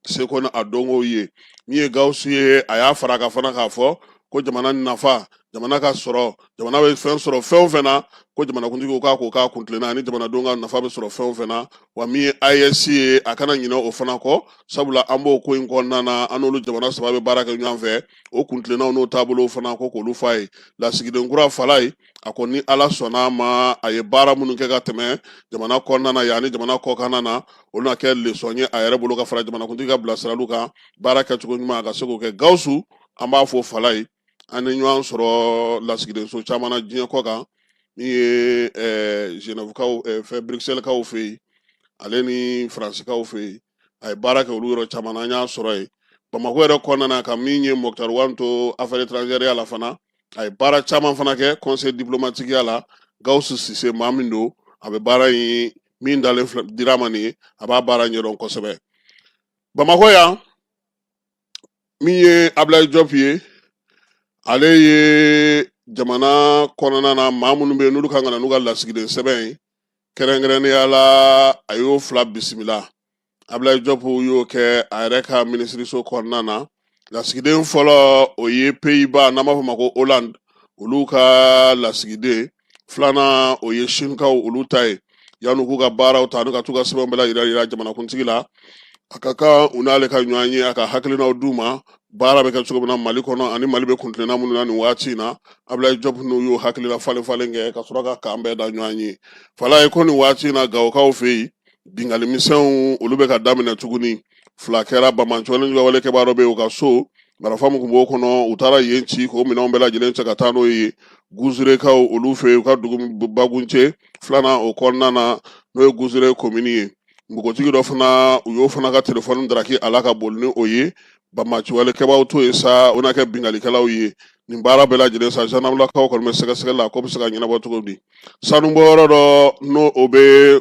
seko ni a dɔnko ye min ye Gawusu ye a y'a fara ka fana k'a fɔ ko jamana nafa jamana ka sɔrɔ jamana bɛ fɛn sɔrɔ fɛn o fɛn na ko jamanakuntigi ko k'a kuntilenna ani jamanadenw ka nafa bɛ sɔrɔ fɛn o fɛn na wa min ye IES ye a kana ɲinɛ o fana kɔ sabula an b'o ko in kɔnɔna na an n'olu jamana saba bɛ baara kɛ ɲɔgɔn fɛ o kuntilennaw n'o taabolo fana ko k'olu f'a ye lasigiden kura fala ye a ko ni Ala sɔnna ma a ye baara minnu kɛ ka tɛmɛ jamana kɔnɔna na yanni jamana kɔkanna na olu na kɛ leçon ye a yɛrɛ bolo ka fara jamanakuntigi ka bilasiraliw kan baara kɛcogo ɲuman a ka se k'o kɛ Gawusu an b'a fɔ fala ye an ni ɲɔgɔn sɔrɔ lasigiden so caman na diɲɛ kɔ kan min ye Genèvekaw fɛ Bruxelles kaw fɛ yen ale ni Faransikaw fɛ yen a ye baara kɛ olu yɔrɔ caman na an y'a sɔrɔ yen Bamako yɛrɛ kɔnɔna na ka min ye Mokhtar Wan to affaires étrangères la fana a ye baara caman fana kɛ conseil diplomatique ya la Gawusu Sise maa min don a bɛ baara in min dalen dira ma nin ye a b'a baara ɲɛdɔn kosɛbɛ. Bamakɔ yan min ye Ablaye Diop ye ale ye jamana kɔnɔna na maa minnu bɛ yen n'olu kan ka na n'u ka lasigiden sɛbɛn ye kɛrɛnkɛrɛnnenya la a y'o 2 bisimila. Ablaye Diop y'o kɛ a yɛrɛ ka minisiriso kɔnɔna na. Lasigiden fɔlɔ o ye Pays-Bas n'an b'a fɔ o ma ko Hollande olu ka lasigiden, filanan o ye Sinkaw olu ta ye yan'u k'u ka baaraw ta n'u ka t'u ka sɛbɛnw bɛɛ yira jamanakuntigi la. A ka kan u n'ale ka ɲɔgɔn ye a ka hakilinaw d'u ma baara bɛ kɛ cogo min na Mali kɔnɔ ani Mali bɛ kuntilenna minnu na nin waati in na. Ablaye Diop n'u y'o hakilina falen kɛ ka sɔrɔ ka kan bɛɛ da ɲɔgɔn ye. Fala ye ko nin waati in na Gawokaw fɛ yen bingali misɛnw olu bɛ ka daminɛ tuguni. 2 kɛra Bamancɔni wale kɛbaarɔ bɛ u ka so marifa min kun b'o kɔnɔ u taara yen ci k'o minɛnw bɛɛ lajɛlen cɛ ka taa n'o ye Guzurekaw olu fɛ u ka dugu Bagunce filanan o kɔnɔna na n'o ye Guzure commune ye. Npogotigi dɔ fana u y'o fana ka telefɔni daraki ala ka boli ni o ye Bamanciwale kɛbaaw to ye sa o n'a kɛ bingalikɛlaw ye. Nin baara bɛɛ lajɛlen sa gendarmelakaw kɔni bɛ sɛgɛsɛgɛli la ko bɛ se ka ɲɛnabɔ cogo di. Sanubɔyɔrɔ dɔ n'o o bɛ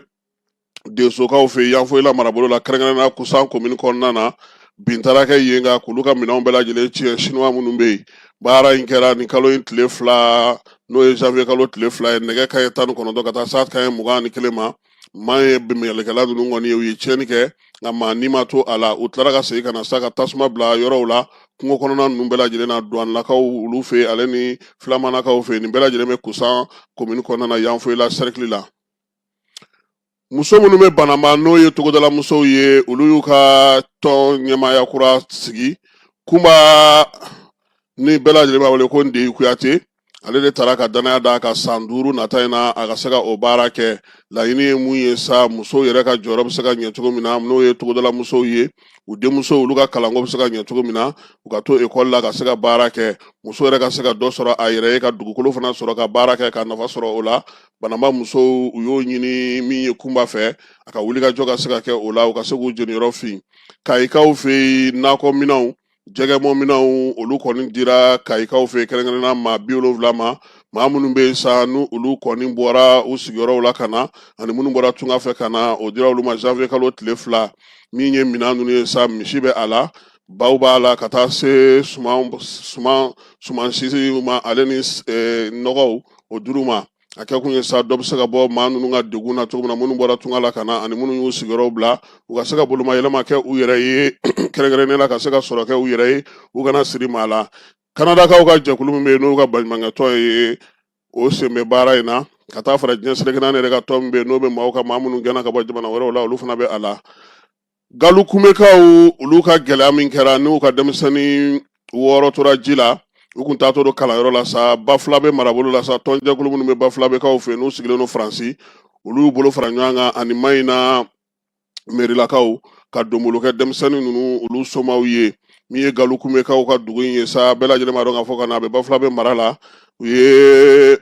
Desokaw fɛ Yanfoyila marabolo la kɛrɛnkɛrɛnnenya Kusan commune kɔnɔna na bin taara kɛ yen nka k'olu ka minɛnw bɛɛ lajɛlen tiɲɛ chinois minnu bɛ yen. Baara in kɛra nin kalo in tile 2 n'o ye janvier kalo tile 2 ye nɛgɛ kanɲɛ 19 ka taa s'a kanɲɛ 21 ma. Maa ye bingalikɛla ninnu kɔni ye u ye tiɲɛni kɛ nka maa ni ma to a la u tilara ka segin ka na sa ka tasuma bila yɔrɔw la kungo kɔnɔna ninnu bɛɛ lajɛlen na douanelakaw olu fɛ ale ni filamanakaw fɛ nin bɛɛ lajɛlen bɛ Kusan commune kɔnɔna na Yanfoyila cercle la. Muso minnu bɛ Bananba n'o ye togodala musow ye olu y'u ka tɔn ɲɛmaaya kura sigi. Kunba ni bɛɛ lajɛlen b'a wele ko Ndeyi Kuyate ale de taara ka danaya d'a ka san 5 nata in na a ka se ka o baara kɛ. Laɲini ye mun ye sa musow yɛrɛ ka jɔyɔrɔ bɛ se ka ɲɛ cogo min na n'o ye togodala musow ye u denmusow olu ka kalanko bɛ se ka ɲɛ cogo min na u ka to ekɔli la ka se ka baara kɛ muso yɛrɛ ka se ka dɔ sɔrɔ a yɛrɛ ye ka dugukolo fana sɔrɔ ka baara kɛ ka nafa sɔrɔ o la. Bananba musow u y'o ɲini min ye Kunba fɛ a ka wulikajɔ ka se ka kɛ o la u ka se k'u jeniyɔrɔ fin. Kayikaw fɛ nakɔ minɛnw jɛgɛmɔ minɛnw olu kɔni dira Kayikaw fɛ kɛrɛnkɛrɛnnenya maa 70 ma. Maa minnu bɛ yen sa n'u olu kɔni bɔra u sigiyɔrɔw la ka na ani minnu bɔra tunga fɛ ka na o dira olu ma janvier kalo tile 2 min ye minɛn ninnu ye sa misi bɛ a la baw b'a la ka taa se sumansi ma ale ni nɔgɔw o duuru ma. A kɛ kun ye sa dɔ bɛ se ka bɔ maa ninnu ka degun na cogo min na minnu bɔra tunga la ka na ani minnu y'u sigiyɔrɔw bila u ka se ka bolomayɛlɛma kɛ u yɛrɛ ye kɛrɛnkɛrɛnnenya la ka se ka sɔrɔ kɛ u yɛrɛ ye u kana siri maa la. Kanadakaw ka jɛkulu min bɛ yen n'u ka baɲumankɛtɔn ye o sen bɛ baara in na ka taa fara diɲɛ selekina yɛrɛ ka tɔn min bɛ yen n'o bɛ maaw ka maa minnu gɛnna ka bɔ jamana wɛrɛw la olu fana bɛ a la. Galukumekaw olu ka gɛlɛya min kɛra n'u ka denmisɛnnin 6 tora ji la u kun taa to do kalanyɔrɔ la sa Bafula bɛ marabolo la sa tɔnjɛkulu minnu bɛ Bafulabekaw fɛ n'u sigilen don Faransi olu y'u bolo fara ɲɔgɔn kan ani Mayina merilakaw ka donbolokɛ denmisɛnnin ninnu olu somaw ye min ye Galukumekaw ka dugu in ye sa bɛɛ lajɛlen b'a dɔn k'a fɔ ka na a bɛ Bafula bɛ mara la u ye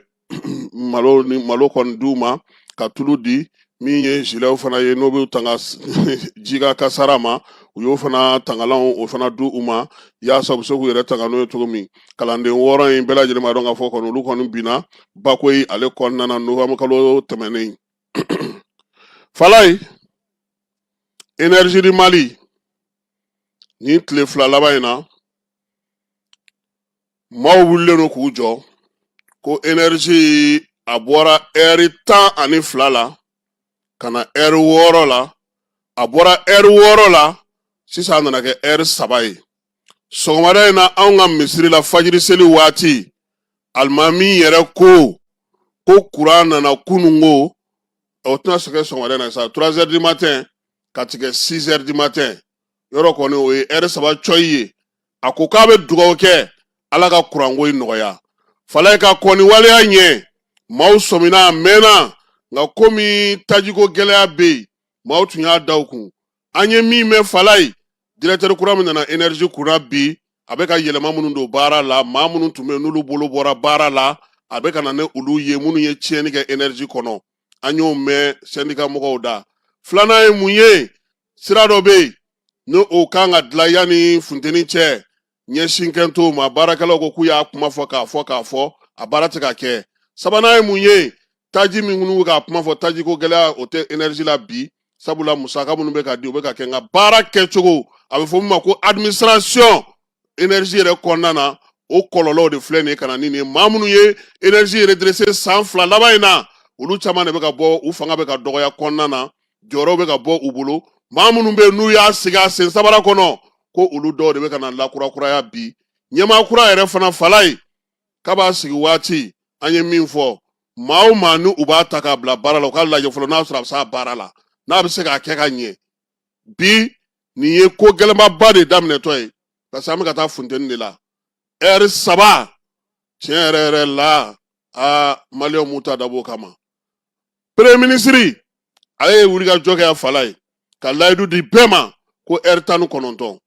malo kɔni d'u ma ka tulu di min ye gilet fana ye n'o bɛ tanga jika kasara ma u y'o fana tangalanw o fana du u ma yaasa u bɛ se k'u yɛrɛ tanga n'o ye cogo min. Kalanden 6 in bɛɛ lajɛlen b'a dɔn k'a fɔ kɔni olu kɔni binna Bakoyi ale kɔnɔna na novembre kalo tɛmɛnen. Falaye Énergie du Mali ni tile 2 laban in na maaw wulilen don k'u jɔ ko énergie a bɔra heure 12 la ka na heure 6 la a bɔra heure 6 la sisan a nana kɛ heure 3 ye. Sɔgɔmada in na anw ka misiri la fajiri seli waati alimami yɛrɛ ko courant nana kunun ko o tɛna se kɛ sɔgɔmada in na sa 3 heures du matin ka tigɛ 6 heures du matin yɔrɔ kɔni o ye heure 3 cɔyi ye. A ko k'a bɛ dugawu kɛ ala ka courant ko in nɔgɔya. Falaye ka kɔni waleya ɲɛ maaw sɔmina a mɛnna nka komi tajiko gɛlɛya bɛ yen maaw tun y'a da u kun. An ye min mɛn Falaye directeur kura min nana énergie kunna bi a bɛ ka yɛlɛma minnu don baara la maa minnu tun bɛ yen n'olu bolo bɔra baara la a bɛ ka na ni olu ye minnu ye tiɲɛni kɛ énergie kɔnɔ. An y'o mɛn syndicat mɔgɔw da. Filanan ye mun ye sira dɔ bɛ yen n'o o kan ka dilan yanni funteni cɛ ɲɛsin kɛ t'o ma baarakɛlaw ko k'u y'a kuma fɔ k'a fɔ a baara tɛ ka kɛ. Sabanan ye mun ye taji min minnu ka kuma fɔ taji ko gɛlɛya o tɛ énergie la bi sabula musaka minnu bɛ ka di o bɛ ka kɛ nka baara kɛcogo a bɛ fɔ min ma ko administration énergie yɛrɛ kɔnɔna na o kɔlɔlɔw de filɛ nin ye ka na ni nin ye maa minnu ye énergie redressé san 2 laban in na olu caman de bɛ ka bɔ u fanga bɛ ka dɔgɔya kɔnɔna na jɔyɔrɔw bɛ ka bɔ u bolo maa minnu bɛ yen n'u y'a sigi a sen sabara kɔnɔ ko olu dɔw de bɛ ka na lakurakuraya bi ɲɛmaa kura yɛrɛ fana Falaye k'a b'a sigi waati an ye min fɔ maa o maa ni u b'a ta k'a bila baara la u k'a lajɛ fɔlɔ n'a sɔrɔ a bɛ s'a baara la n'a bɛ se k'a kɛ ka ɲɛ bi nin ye ko gɛlɛnmaba de daminɛtɔ ye parce que an bɛ ka taa funteni de la heure 3 tiɲɛ yɛrɛ yɛrɛ la maliyɛnw m'u ta dabɔ o kama premier ministre a ye wulikajɔ kɛ a Falaye ka layidu di bɛɛ ma ko heure 19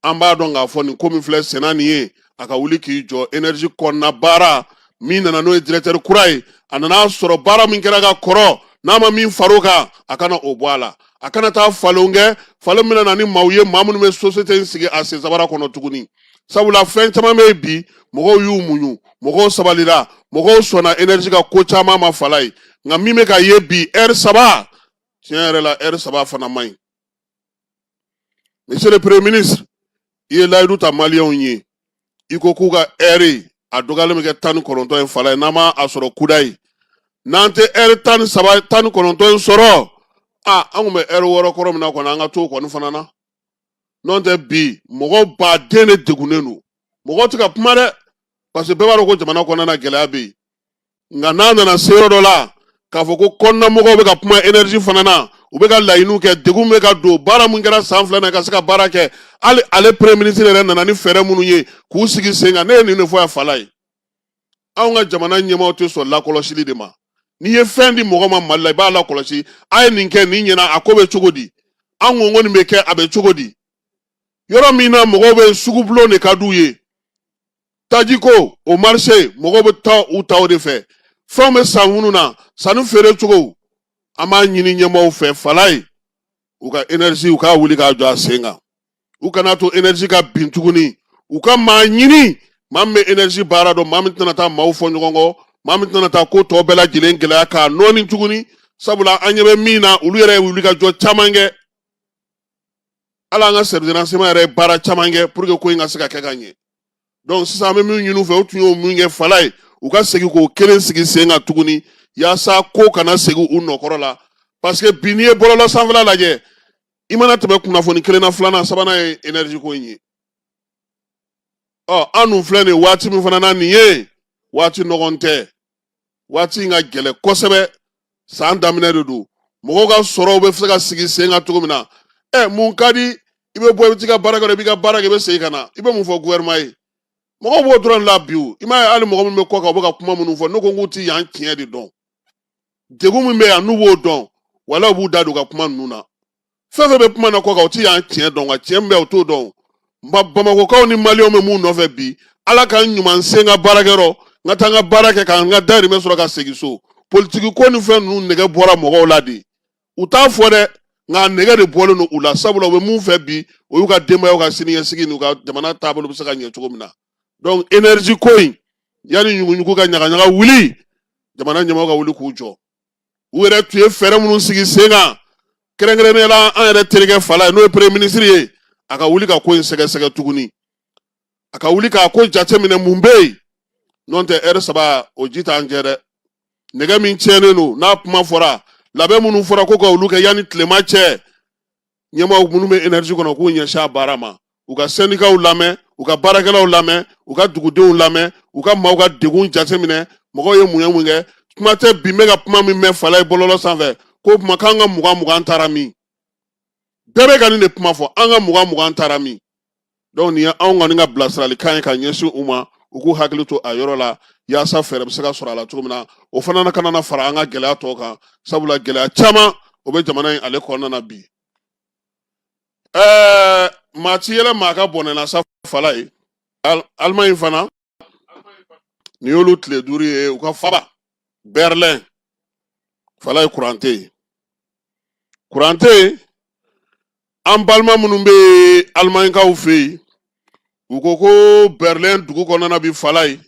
an b'a dɔn k'a fɔ nin ko min filɛ senna nin ye a ka wuli k'i jɔ énergie kɔnɔna baara min nana n'o ye directeur kura ye a nana sɔrɔ baara min kɛra ka kɔrɔ n'a ma min far'o kan a kana o bɔ a la a kana taa falen kɛ falen min na ni maaw ye maa minnu bɛ société in sigi a sen sabara kɔnɔ tuguni sabula fɛn caman bɛ yen bi mɔgɔw y'u muɲu mɔgɔw sabalira mɔgɔw sɔnna énergie ka ko caman ma Falaye nka min bɛ ka ye bi heure 3 tiɲɛ yɛrɛ la heure 3 fana man ɲi monsieur le premier ministre i ye layidu ta maliyɛnw ye i ko k'u ka heure a dɔgɔyalen bɛ kɛ 19 ye Falaye n'an ma a sɔrɔ kuda ye n'an tɛ heure 19 in sɔrɔ an kun bɛ heure 6 kɔrɔ min na kɔni an ka to kɔni fana na n'o tɛ bi mɔgɔ baden de degunnen don mɔgɔ tɛ ka kuma dɛ parce que bɛɛ b'a dɔn ko jamana kɔnɔna gɛlɛya bɛ yen nka n'a nana se yɔrɔ dɔ la k'a fɔ ko kɔnɔnamɔgɔw bɛ ka kuma énergie fana na u bɛ ka laɲiniw kɛ degun bɛ ka don baara min kɛra san 2 na ka se ka baara kɛ hali ale premier ministre yɛrɛ nana ni fɛɛrɛ minnu ye k'u sigi sen kan ne ye nin de fɔ a Falaye anw ka jamana ɲɛmaaw tɛ sɔn lakɔlɔsili de ma n'i ye fɛn di mɔgɔ ma Mali la i b'a lakɔlɔsi a ye nin kɛ nin ɲɛna a ko bɛ cogo di an ko nin bɛ kɛ a bɛ cogo di yɔrɔ min na mɔgɔw bɛ sugubulon de ka d'u ye taji ko o marché mɔgɔw bɛ taa u ta o de fɛ fɛnw bɛ san minnu na sanni feere cogo an b'a ɲini ɲɛmaaw fɛ Falaye u ka énergie u k'a wuli k'a jɔ a sen kan u kana to énergie ka bin tuguni u ka maa ɲini maa min bɛ énergie baara dɔn maa min tɛna taa maaw fɔ ɲɔgɔn kɔ maa min tɛna taa ko tɔ bɛɛ lajɛlen gɛlɛya k'a nɔɔni tuguni sabula an ɲɛ bɛ min na olu yɛrɛ ye wulikajɔ caman kɛ hali an ka service renseignement yɛrɛ ye baara caman kɛ pour que ko in ka se ka kɛ ka ɲɛ donc sisan an bɛ min ɲini u fɛ u tun y'o min kɛ Falaye u ka segin k'o kelen sigi sen kan tuguni yaasa ko kana segin u nɔkɔrɔ la parce que bi n'i ye bɔlɔlɔ sanfɛla lajɛ i mana tɛmɛ kunnafoni 1 na 2 nan 3 nan ye énergie ko in ye an dun filɛ nin ye waati min fana na nin ye waati nɔgɔn tɛ waati in ka gɛlɛn kosɛbɛ san daminɛ de don mɔgɔw ka sɔrɔw bɛ se ka sigi sen kan cogo min na mun ka di i bɛ bɔ i bɛ t'i ka baara kɛ i b'i ka baara kɛ i bɛ segin ka na i bɛ mun fɔ gouvernement ye mɔgɔw b'o dɔrɔn la bi o i m'a ye hali mɔgɔ min bɛ kɔ kan u bɛ ka kuma minnu fɔ ne ko k'u ti yan tiɲɛ de dɔn degun min bɛ yan n'u b'o dɔn wala u b'u da don u ka kuma ninnu na fɛn fɛn bɛ kuma na kɔ kan u ti yan tiɲɛ dɔn nka tiɲɛ min bɛ u t'o dɔn Bamakokaw ni maliyɛnw bɛ mun nɔfɛ bi ala ka ɲuman se n ka baarakɛyɔrɔ n ka taa n ka baara kɛ ka n ka dahirimɛ sɔrɔ ka segin so politiki ko ni fɛn ninnu nɛgɛ bɔra mɔgɔw la de u t'a fɔ dɛ nka nɛgɛ de bɔlen don u la sabula u bɛ mun fɛ bi o y'u ka denbayaw ka siniɲɛsigi n'u ka jamana taabolo bɛ se ka ɲɛ cogo min na donc énergie ko in yanni ɲuguɲugu ka ɲagaɲaga wuli jamana ɲɛmaaw ka wuli k'u jɔ u yɛrɛ tun ye fɛɛrɛ minnu sigi sen kan kɛrɛnkɛrɛnnenya la an yɛrɛ terikɛ Falaye n'o ye premier ministre ye a ka wuli ka ko in sɛgɛsɛgɛ tuguni a ka wuli k'a ko jateminɛ mun bɛ yen n'o tɛ heure 3 o ji t'an jɛ dɛ nɛgɛ min tiɲɛnen don n'a kuma fɔra labɛn minnu fɔra ko ka olu kɛ yanni tilema cɛ ɲɛmaaw minnu bɛ énergie kɔnɔ k'u ɲɛsin a baara ma u ka syndicat lamɛn u ka baarakɛlaw lamɛn u ka dugudenw lamɛn u ka maaw ka degun jateminɛ mɔgɔw ye mun kɛ kuma tɛ bi n bɛ ka kuma min mɛn Falaye bɔlɔlɔ sanfɛ ko kuma k'an ka 20 taara min bɛɛ bɛ ka nin de kuma fɔ an ka 20 taara min donc nin ye anw kɔni ka bilasiralikan ye ka ɲɛsin u ma u k'u hakili to a yɔrɔ la yaasa fɛɛrɛ bɛ se ka sɔrɔ a la cogo min na o fana kana na fara an ka gɛlɛya tɔw kan sabula gɛlɛya caman o bɛ jamana in ale kɔnɔna na bi maa ti yɛlɛ maa ka bɔnɛ na sa Falaye Allemagne fana nin y'olu tile 5 ye u ka faba Berlin Falaye courant tɛ yen courant tɛ yen an balima minnu bɛ Alimanikaw fɛ yen u ko ko Berlin dugu kɔnɔna bi Falaye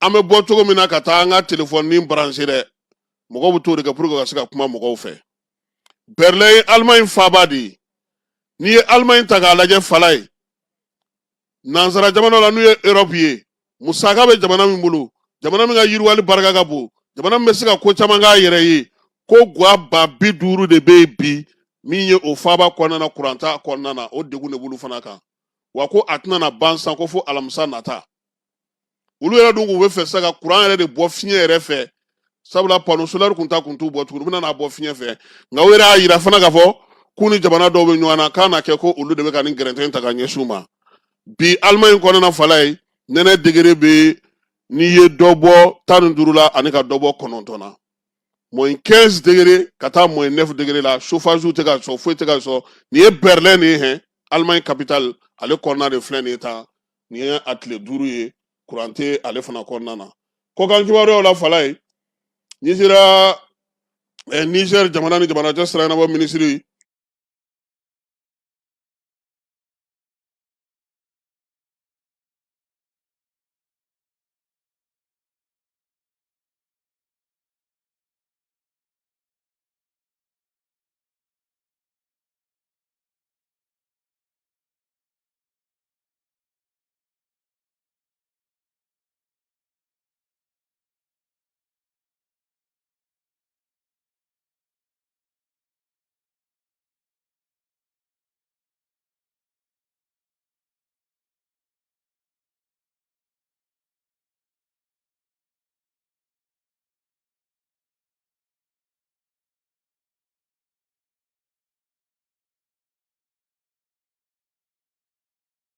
an bɛ bɔ cogo min na ka taa an ka téléphone branché dɛ mɔgɔw bɛ t'o de kɛ pour que ka se ka kuma mɔgɔw fɛ Berlin ye Allemagne faaba de ye n'i ye Allemagne ta k'a lajɛ fala ye nansara jamana la n'u ye Europe ye musaka bɛ jamana min bolo jamana min ka yiriwali barika ka bon jamana min bɛ se ka ko caman k'a yɛrɛ ye ko guwa ba 50 de bɛ yen bi min ye o faaba kɔnɔna na kuranta kɔnɔna na o degun de b'olu fana kan wa ko a tɛna na ban san ko fo alamisa nata olu yɛrɛ dun k'u bɛ fɛ sisan ka kuran yɛrɛ de bɔ fiɲɛ yɛrɛ fɛ sabula panneau solaire kun t'u bɔ tuguni u bɛna n'a bɔ fiɲɛ fɛ nka o yɛrɛ y'a yira fana k'a fɔ k'u ni jamana dɔw bɛ ɲɔgɔn na k'a na kɛ ko olu de bɛ ka nin gɛrɛntɛ ta ka ɲɛsin u ma bi Allemagne kɔnɔna fala ye nɛnɛ degere bɛ n'i ye dɔ bɔ 15 la ani ka dɔ bɔ 9 na -15 degré ka taa -9 degré la chauffage tɛ ka sɔn foyi tɛ ka sɔn nin ye Berlin de ye hɛn Allemagne capitale ale kɔnɔna de filɛ nin ye tan nin ye a tile 5 ye courant tɛ ale fana kɔnɔna na kɔkan kibaruyaw la fala ye n'i sera Niger jamana ni jamana cɛ sira ɲɛnabɔ minisiri